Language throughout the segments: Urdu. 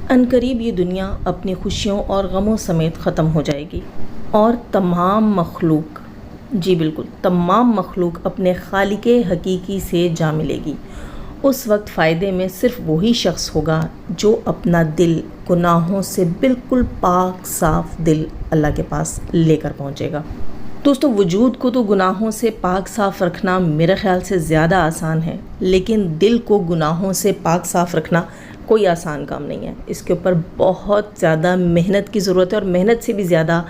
عنقریب یہ دنیا اپنی خوشیوں اور غموں سمیت ختم ہو جائے گی اور تمام مخلوق، جی بالکل تمام مخلوق اپنے خالق حقیقی سے جا ملے گی۔ اس وقت فائدے میں صرف وہی شخص ہوگا جو اپنا دل گناہوں سے بالکل پاک صاف دل اللہ کے پاس لے کر پہنچے گا۔ دوستو، وجود کو تو گناہوں سے پاک صاف رکھنا میرے خیال سے زیادہ آسان ہے، لیکن دل کو گناہوں سے پاک صاف رکھنا کوئی آسان کام نہیں ہے۔ اس کے اوپر بہت زیادہ محنت کی ضرورت ہے، اور محنت سے بھی زیادہ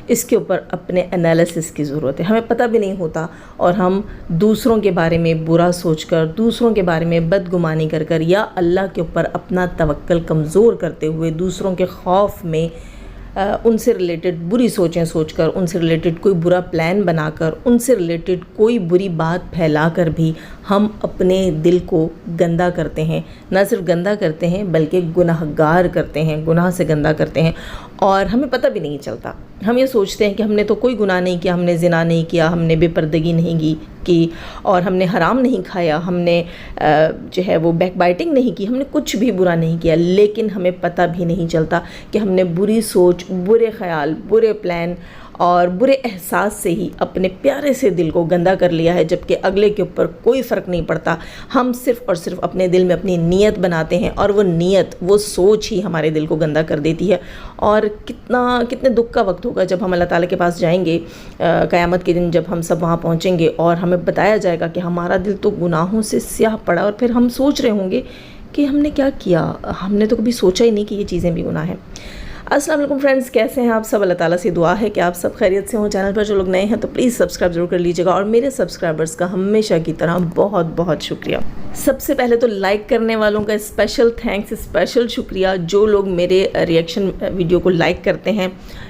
اس کے اوپر اپنے انالیسس کی ضرورت ہے۔ ہمیں پتہ بھی نہیں ہوتا اور ہم دوسروں کے بارے میں برا سوچ کر، دوسروں کے بارے میں بدگمانی کر کر، یا اللہ کے اوپر اپنا توکل کمزور کرتے ہوئے دوسروں کے خوف میں ان سے ریلیٹڈ بری سوچیں سوچ کر، ان سے ریلیٹڈ کوئی برا پلان بنا کر، ان سے ریلیٹڈ کوئی بری بات پھیلا کر بھی ہم اپنے دل کو گندا کرتے ہیں۔ نہ صرف گندا کرتے ہیں بلکہ گناہگار کرتے ہیں، گناہ سے گندا کرتے ہیں، اور ہمیں پتہ بھی نہیں چلتا۔ ہم یہ سوچتے ہیں کہ ہم نے تو کوئی گناہ نہیں کیا، ہم نے زنا نہیں کیا، ہم نے بے پردگی نہیں کی، اور ہم نے حرام نہیں کھایا، ہم نے جو ہے وہ بیک بائٹنگ نہیں کی، ہم نے کچھ بھی برا نہیں کیا، لیکن ہمیں پتہ بھی نہیں چلتا کہ ہم نے بری سوچ، برے خیال، برے پلان اور برے احساس سے ہی اپنے پیارے سے دل کو گندا کر لیا ہے، جبکہ اگلے کے اوپر کوئی فرق نہیں پڑتا۔ ہم صرف اور صرف اپنے دل میں اپنی نیت بناتے ہیں، اور وہ نیت، وہ سوچ ہی ہمارے دل کو گندا کر دیتی ہے۔ اور کتنے دکھ کا وقت ہوگا جب ہم اللہ تعالیٰ کے پاس جائیں گے قیامت کے دن، جب ہم سب وہاں پہنچیں گے اور ہمیں بتایا جائے گا کہ ہمارا دل تو گناہوں سے سیاہ پڑا، اور پھر ہم سوچ رہے ہوں گے کہ ہم نے کیا کیا، ہم نے تو کبھی سوچا ہی نہیں کہ یہ چیزیں بھی گناہ ہیں۔ السلام علیکم فرینڈز، کیسے ہیں آپ سب؟ اللہ تعالیٰ سے دعا ہے کہ آپ سب خیریت سے ہوں۔ چینل پر جو لوگ نئے ہیں تو پلیز سبسکرائب ضرور کر لیجیے گا، اور میرے سبسکرائبرز کا ہمیشہ کی طرح بہت بہت شکریہ۔ سب سے پہلے تو لائک کرنے والوں کا اسپیشل تھینکس، اسپیشل شکریہ۔ جو لوگ میرے ریئیکشن ویڈیو کو لائک کرتے ہیں،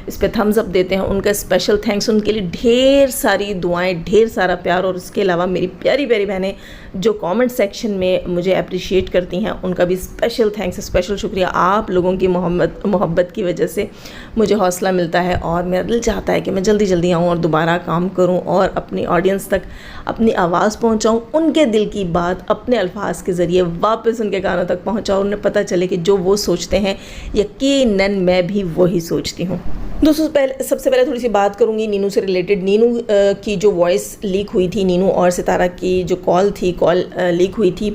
اس پہ تھمز اپ دیتے ہیں، ان کا اسپیشل تھینکس۔ ان کے لیے ڈھیر ساری دعائیں، ڈھیر سارا پیار، اور اس کے علاوہ میری پیاری پیاری بہنیں جو کامنٹ سیکشن میں مجھے اپریشیٹ کرتی ہیں، ان کا بھی اسپیشل تھینکس، اسپیشل شکریہ۔ آپ لوگوں کی محبت کی وجہ سے مجھے حوصلہ ملتا ہے، اور میرا دل چاہتا ہے کہ میں جلدی جلدی آؤں اور دوبارہ کام کروں اور اپنی آڈینس تک اپنی آواز پہنچاؤں، ان کے دل کی بات اپنے الفاظ کے ذریعے واپس ان کے کانوں تک پہنچاؤں، انہیں پتہ چلے کہ جو وہ سوچتے ہیں یقیناً میں بھی وہی سوچتی ہوں۔ دوستوں، سب سے پہلے تھوڑی سی بات کروں گی نینو سے ریلیٹڈ۔ نینو کی جو وائس لیک ہوئی تھی، نینو اور ستارہ کی جو کال لیک ہوئی تھی،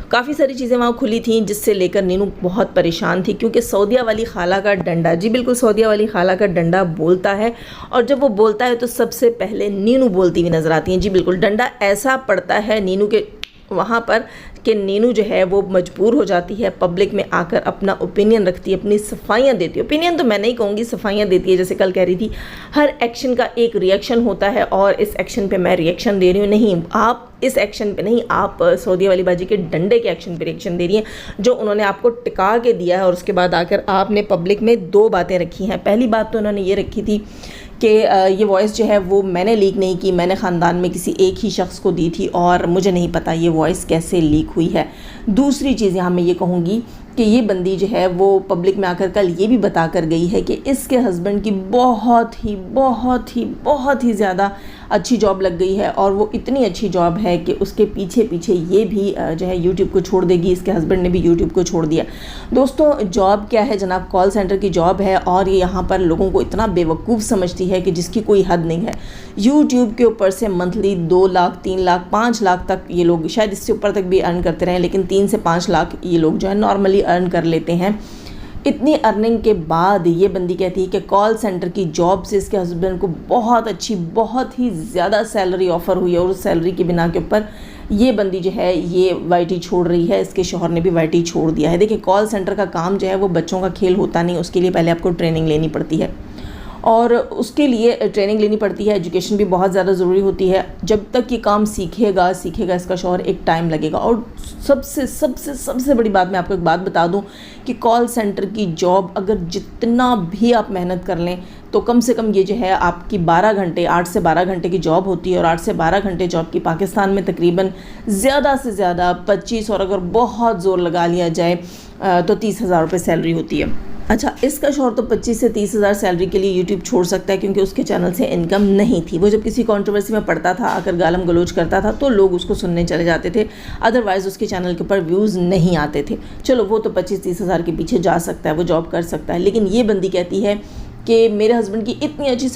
کافی ساری چیزیں وہاں کھلی تھیں، جس سے لے کر نینو بہت پریشان تھی، کیونکہ سعودیہ والی خالہ کا ڈنڈا، جی بالکل سعودیہ والی خالہ کا ڈنڈا بولتا ہے، اور جب وہ بولتا ہے تو سب سے پہلے نینو بولتی ہوئی نظر آتی ہیں۔ جی بالکل ڈنڈا ایسا پڑتا ہے نینو کے وہاں پر کہ نینو جو ہے وہ مجبور ہو جاتی ہے پبلک میں آ کر اپنا اوپینین رکھتی ہے، اپنی صفائیاں دیتی ہے۔ اوپینین تو میں نہیں کہوں گی، صفائیاں دیتی ہے۔ جیسے کل کہہ رہی تھی ہر ایکشن کا ایک ریئیکشن ہوتا ہے، اور اس ایکشن پہ میں ریئیکشن دے رہی ہوں، نہیں آپ اس ایکشن پہ نہیں، آپ سعودیہ والی باجی کے ڈنڈے کے ایکشن پہ ریئیکشن دے رہی ہیں، جو انہوں نے آپ کو ٹکا کے دیا ہے۔ اور اس کے بعد آ کر آپ نے پبلک میں دو باتیں رکھی ہیں۔ پہلی بات تو انہوں نے یہ رکھی تھی کہ یہ وائس جو ہے وہ میں نے لیک نہیں کی، میں نے خاندان میں کسی ایک ہی شخص کو دی تھی، اور مجھے نہیں پتہ یہ وائس کیسے لیک ہوئی ہے۔ دوسری چیز یہاں میں یہ کہوں گی کہ یہ بندی جو ہے وہ پبلک میں آ کر کل یہ بھی بتا کر گئی ہے کہ اس کے ہسبینڈ کی بہت ہی زیادہ اچھی جاب لگ گئی ہے، اور وہ اتنی اچھی جاب ہے کہ اس کے پیچھے یہ بھی جو ہے یوٹیوب کو چھوڑ دے گی۔ اس کے ہسبینڈ نے بھی یوٹیوب کو چھوڑ دیا۔ دوستوں، جاب کیا ہے جناب؟ کال سینٹر کی جاب ہے، اور یہ یہاں پر لوگوں کو اتنا بے وقوف سمجھتی ہے کہ جس کی کوئی حد نہیں ہے۔ یوٹیوب کے اوپر سے منتھلی 2 لاکھ 3 لاکھ 5 لاکھ تک یہ لوگ، شاید اس سے اوپر تک بھی ارن کرتے رہیں، لیکن 3 سے 5 لاکھ یہ لوگ جو ہے نارملی ارن کر لیتے ہیں۔ اتنی ارننگ کے بعد یہ بندی کہتی ہے کہ کال سینٹر کی جاب سے اس کے ہسبینڈ کو بہت ہی زیادہ سیلری آفر ہوئی ہے، اور اس سیلری کی بنا کے اوپر یہ بندی جو ہے یہ وائی ٹی چھوڑ رہی ہے۔ اس کے شوہر نے بھی وائی ٹی چھوڑ دیا ہے۔ دیکھیں، کال سینٹر کا کام جو ہے وہ بچوں کا کھیل ہوتا نہیں، اس کے لیے پہلے آپ کو ٹریننگ لینی پڑتی ہے، اور اس کے لیے ٹریننگ لینی پڑتی ہے، ایجوکیشن بھی بہت زیادہ ضروری ہوتی ہے۔ جب تک یہ کام سیکھے گا اس کا شوہر، ایک ٹائم لگے گا۔ اور سب سے بڑی بات میں آپ کو ایک بات بتا دوں کہ کال سینٹر کی جاب اگر جتنا بھی آپ محنت کر لیں تو کم سے کم یہ جو ہے آپ کی 12 گھنٹے، 8 سے 12 گھنٹے کی جاب ہوتی ہے، اور 8 سے 12 گھنٹے جاب کی پاکستان میں تقریباً زیادہ سے زیادہ 25، اور اگر بہت زور لگا لیا جائے تو 30,000 روپے سیلری ہوتی ہے۔ اچھا، اس کا شوہر تو 25 سے 30 ہزار سیلری کے لیے یوٹیوب چھوڑ سکتا ہے کیونکہ اس کے چینل سے انکم نہیں تھی. وہ جب کسی کنٹروورسی میں پڑتا تھا، آ کر گالم گلوچ کرتا تھا تو لوگ اس کو سننے چلے جاتے تھے، ادروائز اس کے چینل کے اوپر ویوز نہیں آتے تھے. چلو وہ تو 25-30 ہزار کے پیچھے جا سکتا ہے، وہ جاب کر سکتا ہے. لیکن یہ بندی کہتی ہے کہ میرے ہسبینڈ کی اتنی اچھی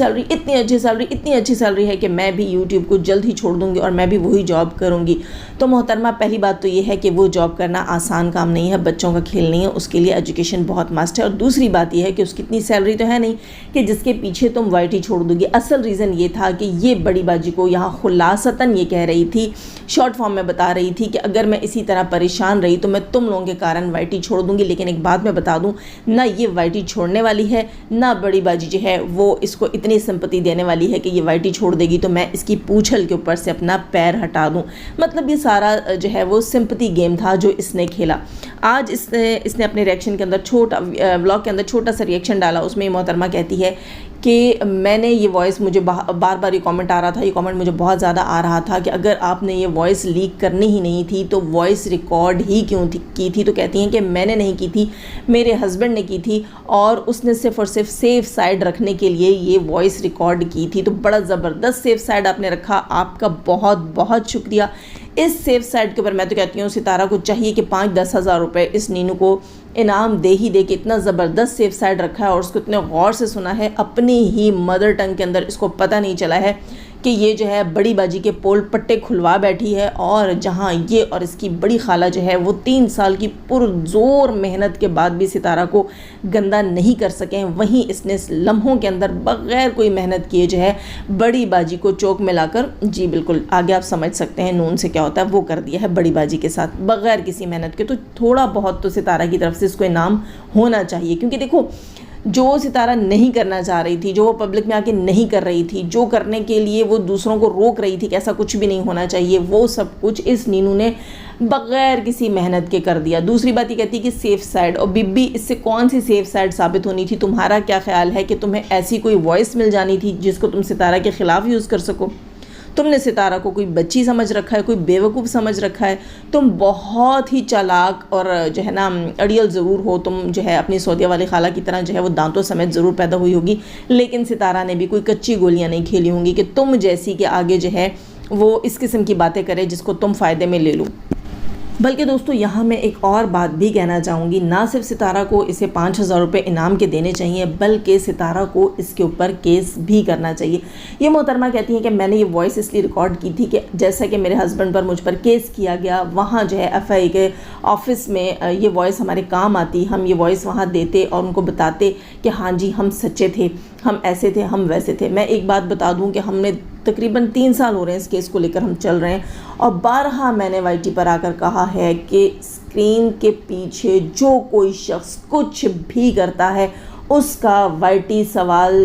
سیلری ہے کہ میں بھی یوٹیوب کو جلد ہی چھوڑ دوں گی اور میں بھی وہی جاب کروں گی. تو محترمہ، پہلی بات تو یہ ہے کہ وہ جاب کرنا آسان کام نہیں ہے، بچوں کا کھیل نہیں ہے، اس کے لیے ایجوکیشن بہت مسٹ ہے. اور دوسری بات یہ ہے کہ اس کی اتنی سیلری تو ہے نہیں کہ جس کے پیچھے تم وائی ٹی چھوڑ دو گی. اصل ریزن یہ تھا کہ یہ بڑی باجی کو یہاں خلاصتاً یہ کہہ رہی تھی، شارٹ فارم میں بتا رہی تھی کہ اگر میں اسی طرح پریشان رہی تو میں تم لوگوں کے کارن وائی ٹی چھوڑ دوں گی. لیکن ایک بات میں بتا دوں، نہ یہ وائی ٹی چھوڑنے والی ہے، نہ بڑی باجی جو ہے وہ اس کو اتنی سمپتی دینے والی ہے کہ یہ وائی ٹی چھوڑ دے گی تو میں اس کی پوچھل کے اوپر سے اپنا پیر ہٹا دوں. مطلب یہ سارا جو ہے وہ سمپتی گیم تھا جو اس نے کھیلا. آج اس نے اپنے ریئیکشن کے اندر ولاگ کے اندر چھوٹا سا ریئیکشن ڈالا. اس میں یہ محترمہ کہتی ہے کہ میں نے یہ وائس، مجھے بار بار یہ کامنٹ آ رہا تھا، یہ کامنٹ مجھے بہت زیادہ آ رہا تھا کہ اگر آپ نے یہ وائس لیک کرنی ہی نہیں تھی تو وائس ریکارڈ ہی کیوں کی تھی. تو کہتی ہیں کہ میں نے نہیں کی تھی، میرے ہسبینڈ نے کی تھی اور اس نے صرف اور صرف سیف سائڈ رکھنے کے لیے یہ وائس ریکارڈ کی تھی. تو بڑا زبردست سیف سائڈ آپ نے رکھا، آپ کا بہت بہت شکریہ. اس سیف سائڈ کے اوپر میں تو کہتی ہوں ستارہ کو چاہیے کہ 5-10 ہزار روپے اس نینو کو انعام دے ہی دے کہ اتنا زبردست سیف سائڈ رکھا ہے اور اس کو اتنے غور سے سنا ہے. اپنی ہی مدر ٹنگ کے اندر اس کو پتہ نہیں چلا ہے کہ یہ جو ہے بڑی باجی کے پول پٹے کھلوا بیٹھی ہے. اور جہاں یہ اور اس کی بڑی خالہ جو ہے وہ 3 سال کی پرزور محنت کے بعد بھی ستارہ کو گندا نہیں کر سکیں، وہیں اس نے لمحوں کے اندر بغیر کوئی محنت کیے جو ہے بڑی باجی کو چوک میں لا کر، جی بالکل آگے آپ سمجھ سکتے ہیں نون سے کیا ہوتا ہے، وہ کر دیا ہے بڑی باجی کے ساتھ بغیر کسی محنت کے. تو تھوڑا بہت تو ستارہ کی طرف سے اس کو انعام ہونا چاہیے. کیونکہ دیکھو، جو ستارہ نہیں کرنا چاہ رہی تھی، جو وہ پبلک میں آ کے نہیں کر رہی تھی، جو کرنے کے لیے وہ دوسروں کو روک رہی تھی کہ ایسا کچھ بھی نہیں ہونا چاہیے، وہ سب کچھ اس نینو نے بغیر کسی محنت کے کر دیا. دوسری بات یہ کہتی کہ سیف سائڈ، اور بی اس سے کون سی سیف سائڈ ثابت ہونی تھی؟ تمہارا کیا خیال ہے کہ تمہیں ایسی کوئی وائس مل جانی تھی جس کو تم ستارہ کے خلاف یوز کر سکو؟ تم نے ستارہ کو کوئی بچی سمجھ رکھا ہے، کوئی بیوقوف سمجھ رکھا ہے. تم بہت ہی چالاک اور جو ہے نا اڑیل ضرور ہو. تم جو ہے اپنی سعودیہ والی خالہ کی طرح جو ہے وہ دانتوں سمیت ضرور پیدا ہوئی ہوگی، لیکن ستارہ نے بھی کوئی کچی گولیاں نہیں کھیلی ہوں گی کہ تم جیسی کے آگے جو ہے وہ اس قسم کی باتیں کرے جس کو تم فائدے میں لے لو. بلکہ دوستو، یہاں میں ایک اور بات بھی کہنا چاہوں گی، نہ صرف ستارہ کو اسے 5,000 روپے انعام کے دینے چاہیے بلکہ ستارہ کو اس کے اوپر کیس بھی کرنا چاہیے. یہ محترمہ کہتی ہیں کہ میں نے یہ وائس اس لیے ریکارڈ کی تھی کہ جیسا کہ میرے ہسبینڈ پر مجھ پر کیس کیا گیا، وہاں جو ہے ایف آئی کے آفس میں یہ وائس ہمارے کام آتی، ہم یہ وائس وہاں دیتے اور ان کو بتاتے کہ ہاں جی ہم سچے تھے، ہم ایسے تھے، ہم ویسے تھے. میں ایک بات بتا دوں کہ ہم نے تقریباً 3 سال ہو رہے ہیں اس کیس کو لے کر ہم چل رہے ہیں، اور بارہا میں نے وائی ٹی پر آ کر کہا ہے کہ اسکرین کے پیچھے جو کوئی شخص کچھ بھی کرتا ہے اس کا وائی ٹی سوال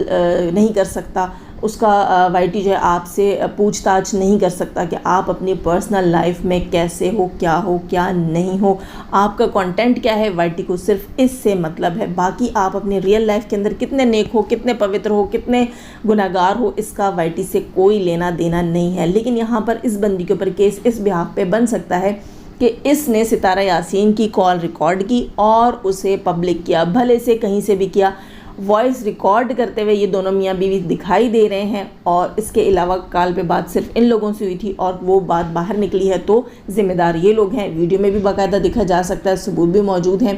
نہیں کر سکتا، اس کا وائی ٹی جو ہے آپ سے پوچھ تاچھ نہیں کر سکتا کہ آپ اپنی پرسنل لائف میں کیسے ہو کیا نہیں ہو، آپ کا کنٹینٹ کیا ہے. وائی ٹی کو صرف اس سے مطلب ہے، باقی آپ اپنی ریئل لائف کے اندر کتنے نیک ہو، کتنے پوتر ہو، کتنے گناہگار ہو، اس کا وائی ٹی سے کوئی لینا دینا نہیں ہے. لیکن یہاں پر اس بندی کے اوپر کیس اس بہاف پہ بن سکتا ہے کہ اس نے ستارہ یاسین کی کال ریکارڈ کی اور اسے پبلک کیا، بھلے سے کہیں سے بھی کیا. وائس ریکارڈ کرتے ہوئے یہ دونوں میاں بیوی دکھائی دے رہے ہیں، اور اس کے علاوہ کال پہ بات صرف ان لوگوں سے ہوئی تھی اور وہ بات باہر نکلی ہے تو ذمہ دار یہ لوگ ہیں. ویڈیو میں بھی باقاعدہ دکھا جا سکتا ہے، ثبوت بھی موجود ہیں،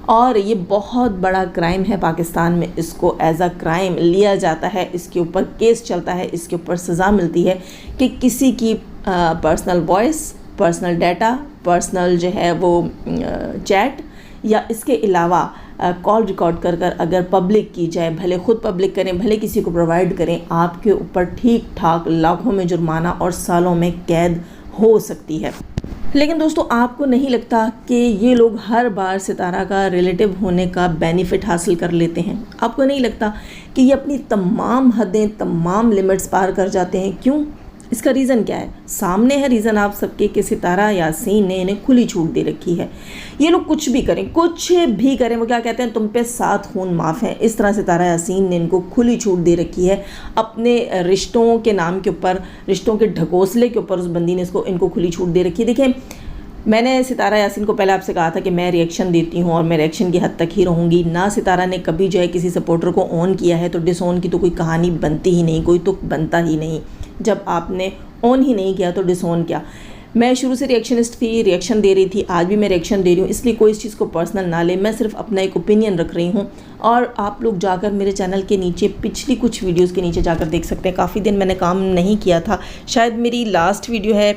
اور یہ بہت بڑا کرائم ہے پاکستان میں. اس کو ایز اے کرائم لیا جاتا ہے، اس کے اوپر کیس چلتا ہے، اس کے اوپر سزا ملتی ہے کہ کسی کی personal voice, personal data, personal جو ہے وہ چیٹ یا اس کے علاوہ کال ریکارڈ کر اگر پبلک کی جائے، بھلے خود پبلک کریں، بھلے کسی کو پرووائڈ کریں، آپ کے اوپر ٹھیک ٹھاک لاکھوں میں جرمانہ اور سالوں میں قید ہو سکتی ہے. لیکن دوستو، آپ کو نہیں لگتا کہ یہ لوگ ہر بار ستارہ کا ریلیٹیو ہونے کا بینیفٹ حاصل کر لیتے ہیں؟ آپ کو نہیں لگتا کہ یہ اپنی تمام حدیں، تمام لمٹس پار کر جاتے ہیں؟ کیوں؟ اس کا ریزن کیا ہے؟ سامنے ہے ریزن آپ سب کے کہ ستارہ یاسین نے انہیں کھلی چھوٹ دے رکھی ہے. یہ لوگ کچھ بھی کریں، وہ کیا کہتے ہیں، تم پہ 7 خون معاف ہیں. اس طرح ستارہ یاسین نے ان کو کھلی چھوٹ دے رکھی ہے اپنے رشتوں کے نام کے اوپر، رشتوں کے ڈھکوسلے کے اوپر. اس بندی نے ان کو کھلی چھوٹ دے رکھی ہے. دیکھیں، میں نے ستارہ یاسین کو پہلے آپ سے کہا تھا کہ میں ریئیکشن دیتی ہوں اور میں ریئیکشن کی حد تک ہی رہوں گی. نہ ستارہ نے کبھی جو ہے کسی سپورٹر کو آن کیا ہے تو ڈس آن کی تو کوئی کہانی بنتی ہی نہیں, کوئی تک بنتا ہی نہیں. جب آپ نے آن ہی نہیں کیا تو ڈس آن کیا. میں شروع سے ریئیکشنسٹ تھی, ریئیکشن دے رہی تھی, آج بھی میں ریئیکشن دے رہی ہوں, اس لیے کوئی اس چیز کو پرسنل نہ لے. میں صرف اپنا ایک اوپینین رکھ رہی ہوں اور آپ لوگ جا کر میرے چینل کے نیچے پچھلی کچھ ویڈیوز کے نیچے جا کر دیکھ سکتے ہیں. کافی دن میں نے کام نہیں کیا تھا, شاید میری لاسٹ ویڈیو ہے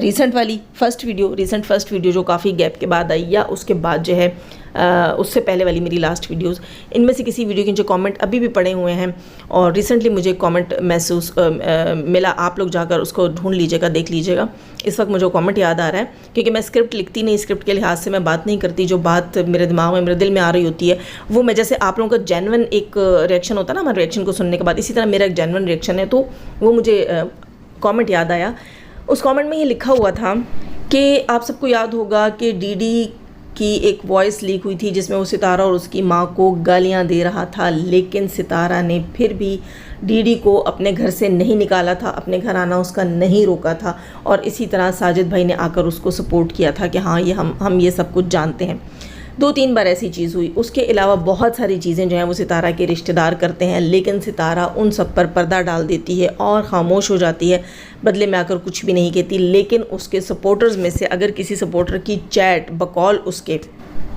ریسنٹ والی فرسٹ ویڈیو جو کافی گیپ کے بعد آئی, یا اس کے بعد جو ہے اس سے پہلے والی میری لاسٹ ویڈیوز. ان میں سے کسی ویڈیو کے جو کامنٹ ابھی بھی پڑے ہوئے ہیں اور ریسنٹلی مجھے کامنٹ محسوس ملا, آپ لوگ جا کر اس کو ڈھونڈ لیجیے گا, دیکھ لیجیے گا. اس وقت مجھے کامنٹ یاد آ رہا ہے کیونکہ میں اسکرپٹ لکھتی نہیں, اسکرپٹ کے لحاظ سے میں بات نہیں کرتی. جو بات میرے دماغ میں, میرے دل میں آ رہی ہوتی ہے وہ میں, جیسے آپ لوگوں کا جینون ایک ریئیکشن ہوتا ہے نا ہمارے ریئیکشن کو سننے کے بعد, اسی طرح میرا ایک جینون ریئیکشن ہے. تو وہ مجھے کامنٹ یاد آیا. اس کامنٹ میں یہ لکھا ہوا تھا کہ آپ سب کو یاد ہوگا کہ ڈی ڈی کی ایک وائس لیک ہوئی تھی جس میں وہ ستارہ اور اس کی ماں کو گالیاں دے رہا تھا, لیکن ستارہ نے پھر بھی ڈی ڈی کو اپنے گھر سے نہیں نکالا تھا, اپنے گھر آنا اس کا نہیں روکا تھا. اور اسی طرح ساجد بھائی نے آ کر اس کو سپورٹ کیا تھا کہ ہاں یہ ہم یہ سب کچھ جانتے ہیں. 2-3 بار ایسی چیز ہوئی. اس کے علاوہ بہت ساری چیزیں جو ہیں وہ ستارہ کے رشتہ دار کرتے ہیں, لیکن ستارہ ان سب پر پردہ ڈال دیتی ہے اور خاموش ہو جاتی ہے, بدلے میں آ کر کچھ بھی نہیں کہتی. لیکن اس کے سپورٹرز میں سے اگر کسی سپورٹر کی چیٹ بقول اس کے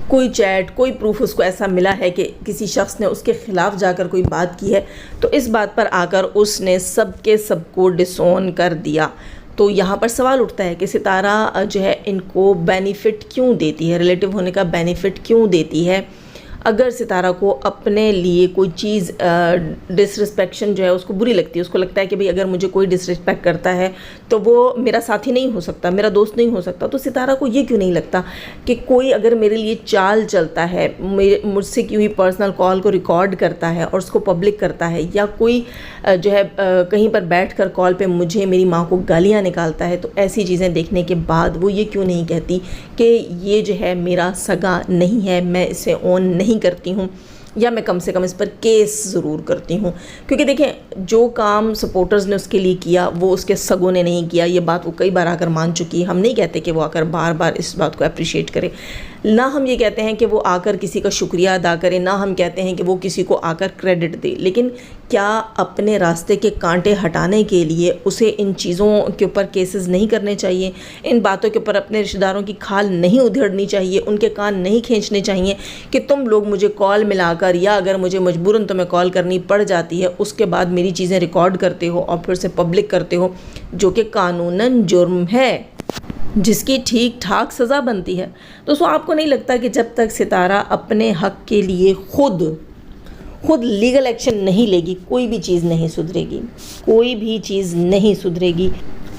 کوئی چیٹ, کوئی پروف اس کو ایسا ملا ہے کہ کسی شخص نے اس کے خلاف جا کر کوئی بات کی ہے, تو اس بات پر آ کر اس نے سب کے سب کو ڈس آن کر دیا. تو یہاں پر سوال اٹھتا ہے کہ ستارہ جو ہے ان کو بینیفٹ کیوں دیتی ہے, ریلیٹو ہونے کا بینیفٹ کیوں دیتی ہے. اگر ستارہ کو اپنے لیے کوئی چیز ڈسرسپیکشن جو ہے اس کو بری لگتی ہے, اس کو لگتا ہے کہ بھئی اگر مجھے کوئی ڈسرسپیکٹ کرتا ہے تو وہ میرا ساتھی نہیں ہو سکتا, میرا دوست نہیں ہو سکتا, تو ستارہ کو یہ کیوں نہیں لگتا کہ کوئی اگر میرے لیے چال چلتا ہے, مجھ سے کی ہوئی پرسنل کال کو ریکارڈ کرتا ہے اور اس کو پبلک کرتا ہے, یا کوئی جو ہے کہیں پر بیٹھ کر کال پہ مجھے, میری ماں کو گالیاں نکالتا ہے, تو ایسی چیزیں دیکھنے کے بعد وہ یہ کیوں نہیں کہتی کہ یہ جو ہے میرا سگا نہیں ہے, میں اسے اون نہیں کرتی ہوں, یا میں کم سے کم اس پر کیس ضرور کرتی ہوں. کیونکہ دیکھیں جو کام سپورٹرز نے اس کے لیے کیا وہ اس کے سگوں نے نہیں کیا. یہ بات وہ کئی بار آ کر مان چکی ہے. ہم نہیں کہتے کہ وہ آ کر بار بار اس بات کو اپریشیٹ کرے, نہ ہم یہ کہتے ہیں کہ وہ آ کر کسی کا شکریہ ادا کرے, نہ ہم کہتے ہیں کہ وہ کسی کو آ کر کریڈٹ دے. لیکن کیا اپنے راستے کے کانٹے ہٹانے کے لیے اسے ان چیزوں کے اوپر کیسز نہیں کرنے چاہیے, ان باتوں کے اوپر اپنے رشتہ داروں کی کھال نہیں ادھیڑنی چاہیے, ان کے کان نہیں کھینچنے چاہیے کہ تم لوگ مجھے کال ملا کر, یا اگر مجھے مجبوراً تمہیں کال کرنی پڑ جاتی ہے, اس کے بعد میری چیزیں ریکارڈ کرتے ہو اور پھر سے پبلک کرتے ہو, جو کہ قانوناً جرم ہے, جس کی ٹھیک ٹھاک سزا بنتی ہے. دوستو آپ کو نہیں لگتا کہ جب تک ستارہ اپنے حق کے لیے خود لیگل ایکشن نہیں لے گی, کوئی بھی چیز نہیں سدھرے گی, کوئی بھی چیز نہیں سدھرے گی.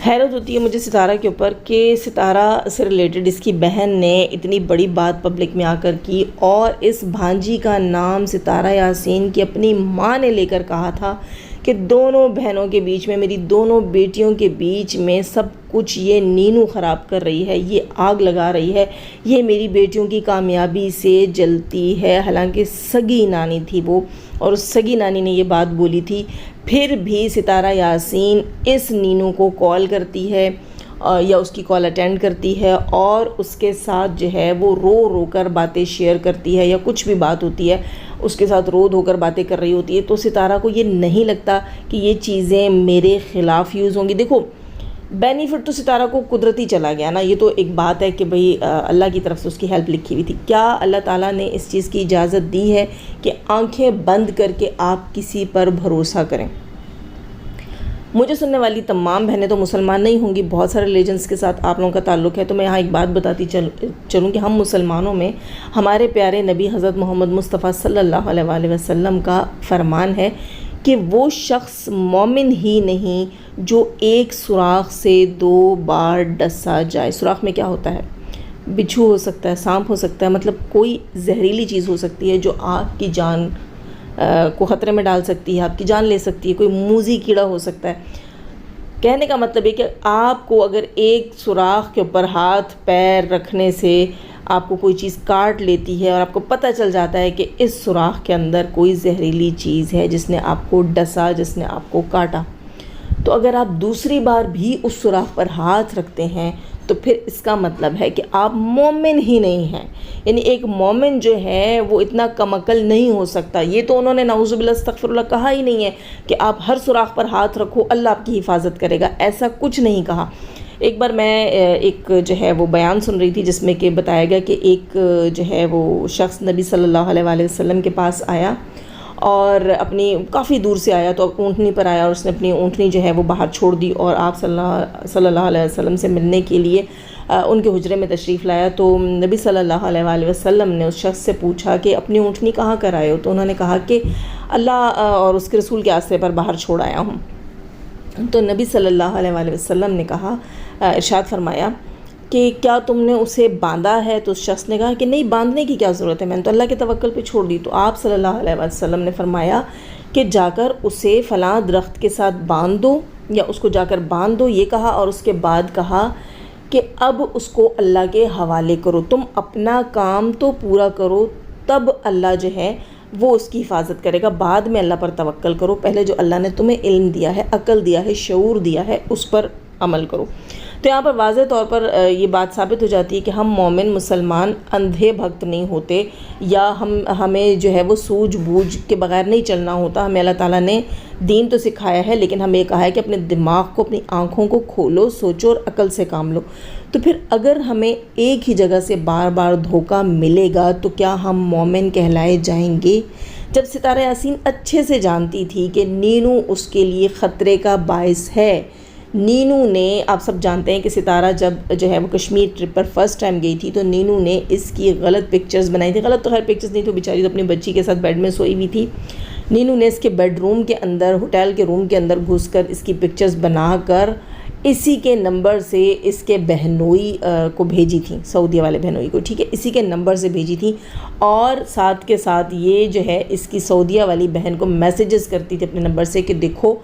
حیرت ہوتی ہے مجھے ستارہ کے اوپر کہ ستارہ سے ریلیٹڈ اس کی بہن نے اتنی بڑی بات پبلک میں آ کر کی, اور اس بھانجی کا نام ستارہ یاسین کی اپنی ماں نے لے کر کہا تھا کہ دونوں بہنوں کے بیچ میں, میری دونوں بیٹیوں کے بیچ میں سب کچھ یہ نینو خراب کر رہی ہے, یہ آگ لگا رہی ہے, یہ میری بیٹیوں کی کامیابی سے جلتی ہے. حالانکہ سگی نانی تھی وہ, اور اس سگی نانی نے یہ بات بولی تھی. پھر بھی ستارہ یاسین اس نینو کو کال کرتی ہے یا اس کی کال اٹینڈ کرتی ہے, اور اس کے ساتھ جو ہے وہ رو کر باتیں شیئر کرتی ہے, یا کچھ بھی بات ہوتی ہے اس کے ساتھ رو کر باتیں کر رہی ہوتی ہے. تو ستارہ کو یہ نہیں لگتا کہ یہ چیزیں میرے خلاف یوز ہوں گی. دیکھو بینیفٹ تو ستارہ کو قدرتی چلا گیا نا, یہ تو ایک بات ہے کہ بھئی اللہ کی طرف سے اس کی ہیلپ لکھی ہوئی تھی. کیا اللہ تعالیٰ نے اس چیز کی اجازت دی ہے کہ آنکھیں بند کر کے آپ کسی پر بھروسہ کریں؟ مجھے سننے والی تمام بہنیں تو مسلمان نہیں ہوں گی, بہت سارے ریلیجنس کے ساتھ آپ لوگوں کا تعلق ہے. تو میں یہاں ایک بات بتاتی چلوں کہ ہم مسلمانوں میں ہمارے پیارے نبی حضرت محمد مصطفیٰ صلی اللہ علیہ وآلہ وسلم کا فرمان ہے کہ وہ شخص مومن ہی نہیں جو ایک سوراخ سے 2 بار ڈسا جائے. سوراخ میں کیا ہوتا ہے؟ بچھو ہو سکتا ہے, سانپ ہو سکتا ہے, مطلب کوئی زہریلی چیز ہو سکتی ہے جو آپ کی جان کو خطرے میں ڈال سکتی ہے, آپ کی جان لے سکتی ہے. کوئی موذی کیڑا ہو سکتا ہے. کہنے کا مطلب ہے کہ آپ کو اگر ایک سوراخ کے اوپر ہاتھ پیر رکھنے سے آپ کو کوئی چیز کاٹ لیتی ہے اور آپ کو پتہ چل جاتا ہے کہ اس سوراخ کے اندر کوئی زہریلی چیز ہے جس نے آپ کو ڈسا, جس نے آپ کو کاٹا, تو اگر آپ دوسری بار بھی اس سوراخ پر ہاتھ رکھتے ہیں تو پھر اس کا مطلب ہے کہ آپ مومن ہی نہیں ہیں. یعنی ایک مومن جو ہے وہ اتنا کم عقل نہیں ہو سکتا. یہ تو انہوں نے نعوذ باللہ استغفر اللہ کہا ہی نہیں ہے کہ آپ ہر سوراخ پر ہاتھ رکھو اللہ آپ کی حفاظت کرے گا، ایسا کچھ نہیں کہا. ایک بار میں ایک جو ہے وہ بیان سن رہی تھی جس میں کہ بتایا گیا کہ ایک جو ہے وہ شخص نبی صلی اللہ علیہ وآلہ وسلم کے پاس آیا اور اپنی کافی دور سے آیا، تو اونٹنی پر آیا اور اس نے اپنی اونٹنی جو ہے وہ باہر چھوڑ دی اور آپ صلی اللہ علیہ وسلم سے ملنے کے لیے ان کے حجرے میں تشریف لایا. تو نبی صلی اللہ علیہ وآلہ وسلم نے اس شخص سے پوچھا کہ اپنی اونٹنی کہاں کر آئے ہو؟ تو انہوں نے کہا کہ اللہ اور اس کے رسول کے آستے پر باہر چھوڑ آیا ہوں. تو نبی صلی اللہ علیہ وآلہ وسلم نے کہا، ارشاد فرمایا کہ کیا تم نے اسے باندھا ہے؟ تو اس شخص نے کہا کہ نہیں، باندھنے کی کیا ضرورت ہے، میں نے تو اللہ کے توکل پہ چھوڑ دی. تو آپ صلی اللہ علیہ وسلم نے فرمایا کہ جا کر اسے فلاں درخت کے ساتھ باندھ دو، یا اس کو جا کر باندھ دو، یہ کہا. اور اس کے بعد کہا کہ اب اس کو اللہ کے حوالے کرو، تم اپنا کام تو پورا کرو، تب اللہ جو ہے وہ اس کی حفاظت کرے گا. بعد میں اللہ پر توکل کرو، پہلے جو اللہ نے تمہیں علم دیا ہے، عقل دیا ہے، شعور دیا ہے، اس پر عمل کرو. تو یہاں پر واضح طور پر یہ بات ثابت ہو جاتی ہے کہ ہم مومن مسلمان اندھے بھکت نہیں ہوتے، یا ہمیں جو ہے وہ سوجھ بوجھ کے بغیر نہیں چلنا ہوتا. ہمیں اللہ تعالیٰ نے دین تو سکھایا ہے، لیکن ہمیں یہ کہا ہے کہ اپنے دماغ کو، اپنی آنکھوں کو کھولو، سوچو اور عقل سے کام لو. تو پھر اگر ہمیں ایک ہی جگہ سے بار بار دھوکہ ملے گا تو کیا ہم مومن کہلائے جائیں گے؟ جب ستارہ یاسین اچھے سے جانتی تھی کہ نینو اس کے لیے خطرے کا باعث ہے. نینو نے، آپ سب جانتے ہیں کہ ستارہ جب جو ہے وہ کشمیر ٹرپ پر فرسٹ ٹائم گئی تھی تو نینو نے اس کی غلط پکچرز بنائی تھی. غلط تو خیر پکچرز نہیں، تو بیچاری تو اپنی بچی کے ساتھ بیڈ میں سوئی ہوئی تھی. نینو نے اس کے بیڈ روم کے اندر، ہوٹل کے روم کے اندر گھس کر اس کی پکچرز بنا کر اسی کے نمبر سے اس کے بہنوئی کو بھیجی تھیں، سعودیہ والے بہنوئی کو، ٹھیک ہے، اسی کے نمبر سے بھیجی تھیں. اور ساتھ کے ساتھ یہ جو ہے اس کی سعودیہ والی بہن کو میسیجز کرتی تھی اپنے نمبر سے کہ دیکھو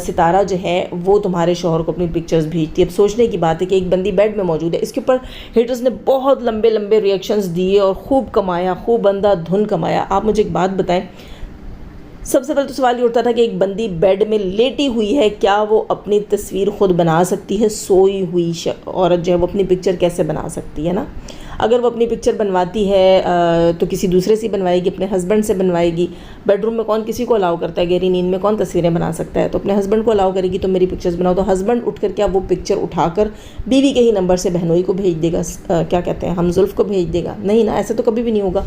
ستارہ جو ہے وہ تمہارے شوہر کو اپنی پکچرز بھیجتی ہے. اب سوچنے کی بات ہے کہ ایک بندی بیڈ میں موجود ہے. اس کے اوپر ہیٹرز نے بہت لمبے لمبے ریئیکشنز دیے اور خوب کمایا، خوب اندھا دھن کمایا. آپ مجھے ایک بات بتائیں، سب سے پہلے تو سوال یہ اٹھتا تھا کہ ایک بندی بیڈ میں لیٹی ہوئی ہے، کیا وہ اپنی تصویر خود بنا سکتی ہے؟ سوئی ہوئی عورت جو ہے وہ اپنی پکچر کیسے بنا سکتی ہے نا؟ اگر وہ اپنی پکچر بنواتی ہے تو کسی دوسرے سے بنوائے گی، اپنے ہسبینڈ سے بنوائے گی. بیڈ روم میں کون کسی کو الاؤ کرتا ہے؟ گہری نیند میں کون تصویریں بنا سکتا ہے؟ تو اپنے ہسبینڈ کو الاؤ کرے گی تو میری پکچرز بناؤ. تو ہسبینڈ اٹھ کر کیا وہ پکچر اٹھا کر بیوی کے ہی نمبر سے بہنوئی کو بھیج دے گا، کیا کہتے ہیں، ہم زلف کو بھیج دے گا؟ نہیں نا، ایسا تو کبھی بھی نہیں ہوگا.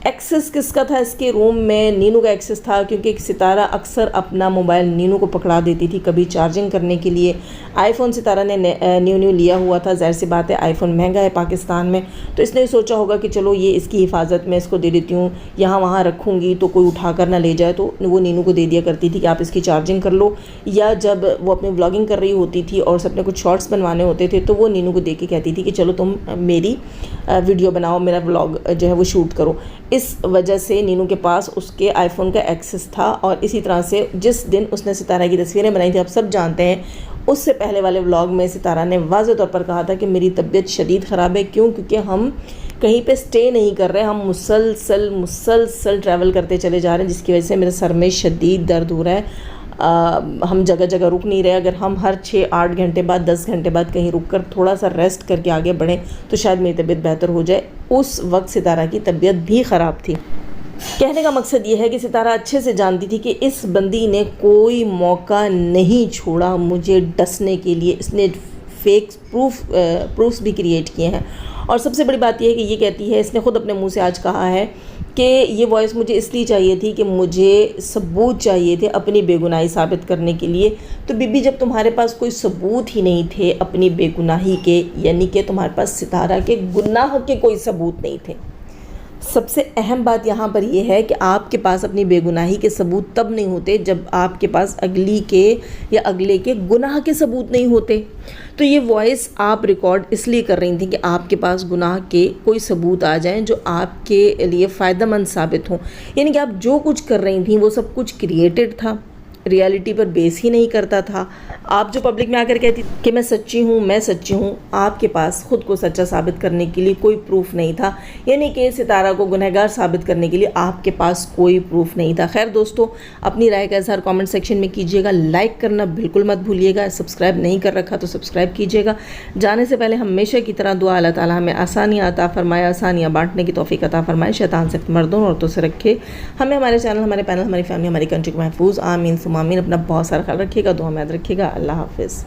ایکسس کس کا تھا اس کے روم میں؟ نینو کا ایکسس تھا، کیونکہ ستارہ اکثر اپنا موبائل نینو کو پکڑا دیتی تھی کبھی چارجنگ کرنے کے لیے. آئی فون ستارہ نے نیو لیا ہوا تھا، ظاہر سی بات ہے آئی فون مہنگا ہے پاکستان میں، تو اس نے سوچا ہوگا کہ چلو یہ اس کی حفاظت میں اس کو دے دیتی ہوں، یہاں وہاں رکھوں گی تو کوئی اٹھا کر نہ لے جائے. تو وہ نینو کو دے دیا کرتی تھی کہ آپ اس کی چارجنگ کر لو، یا جب وہ اپنی ولاگنگ کر رہی ہوتی تھی اور سب نے کچھ شارٹس بنوانے ہوتے تھے تو وہ نینو کو دے کے کہتی تھی کہ چلو تم میری ویڈیو بناؤ، میرا ولاگ جو ہے وہ شوٹ کرو. اس وجہ سے نینو کے پاس اس کے آئی فون کا ایکسس تھا. اور اسی طرح سے جس دن اس نے ستارہ کی تصویریں بنائی تھیں، آپ سب جانتے ہیں، اس سے پہلے والے ولاگ میں ستارہ نے واضح طور پر کہا تھا کہ میری طبیعت شدید خراب ہے. کیوں؟ کیونکہ ہم کہیں پہ سٹے نہیں کر رہے، ہم مسلسل ٹریول کرتے چلے جا رہے ہیں، جس کی وجہ سے میرے سر میں شدید درد ہو رہا ہے. ہم جگہ جگہ رک نہیں رہے. اگر ہم ہر 6-8 گھنٹے بعد 10 گھنٹے بعد کہیں رک کر تھوڑا سا ریسٹ کر کے آگے بڑھیں تو شاید میری طبیعت بہتر ہو جائے. اس وقت ستارہ کی طبیعت بھی خراب تھی. کہنے کا مقصد یہ ہے کہ ستارہ اچھے سے جانتی تھی کہ اس بندی نے کوئی موقع نہیں چھوڑا مجھے ڈسنے کے لیے. اس نے فیک پروفس بھی کریٹ کیے ہیں. اور سب سے بڑی بات یہ ہے کہ یہ کہتی ہے، اس نے خود اپنے منہ سے آج کہا ہے کہ یہ وائس مجھے اس لیے چاہیے تھی کہ مجھے ثبوت چاہیے تھے اپنی بے گناہی ثابت کرنے کے لیے. تو بی بی، جب تمہارے پاس کوئی ثبوت ہی نہیں تھے اپنی بے گناہی کے، یعنی کہ تمہارے پاس ستارہ کے گناہ کے کوئی ثبوت نہیں تھے. سب سے اہم بات یہاں پر یہ ہے کہ آپ کے پاس اپنی بے گناہی کے ثبوت تب نہیں ہوتے جب آپ کے پاس اگلی کے یا اگلے کے گناہ کے ثبوت نہیں ہوتے. تو یہ وائس آپ ریکارڈ اس لیے کر رہی تھیں کہ آپ کے پاس گناہ کے کوئی ثبوت آ جائیں جو آپ کے لیے فائدہ مند ثابت ہوں. یعنی کہ آپ جو کچھ کر رہی تھیں وہ سب کچھ کریٹڈ تھا، ریالٹی پر بیس ہی نہیں کرتا تھا. آپ جو پبلک میں آ کر کہتی کہ میں سچی ہوں، آپ کے پاس خود کو سچا ثابت کرنے کے لیے کوئی پروف نہیں تھا، یعنی کہ ستارہ کو گنہگار ثابت کرنے کے لیے آپ کے پاس کوئی پروف نہیں تھا. خیر دوستو، اپنی رائے کا اظہار کامنٹ سیکشن میں کیجیے گا. لائک کرنا بالکل مت بھولیے گا. سبسکرائب نہیں کر رکھا تو سبسکرائب کیجیے گا. جانے سے پہلے ہمیشہ کی طرح دعا اللہ تعالیٰ ہمیں آسانیاں عطا فرمائے، آسانیاں بانٹنے کی توفیق عطا فرمائے، شیطان سے مردوں اور عورتوں سے رکھے، ہمیں، ہمارے چینل، ہمارے پینل، ہماری فیملی، ہماری کنٹری کو محفوظ. آمین ثم آمین. اپنا بہت سارا خیال رکھیے گا، دعا میں یاد رکھیے گا. اللہ حافظ.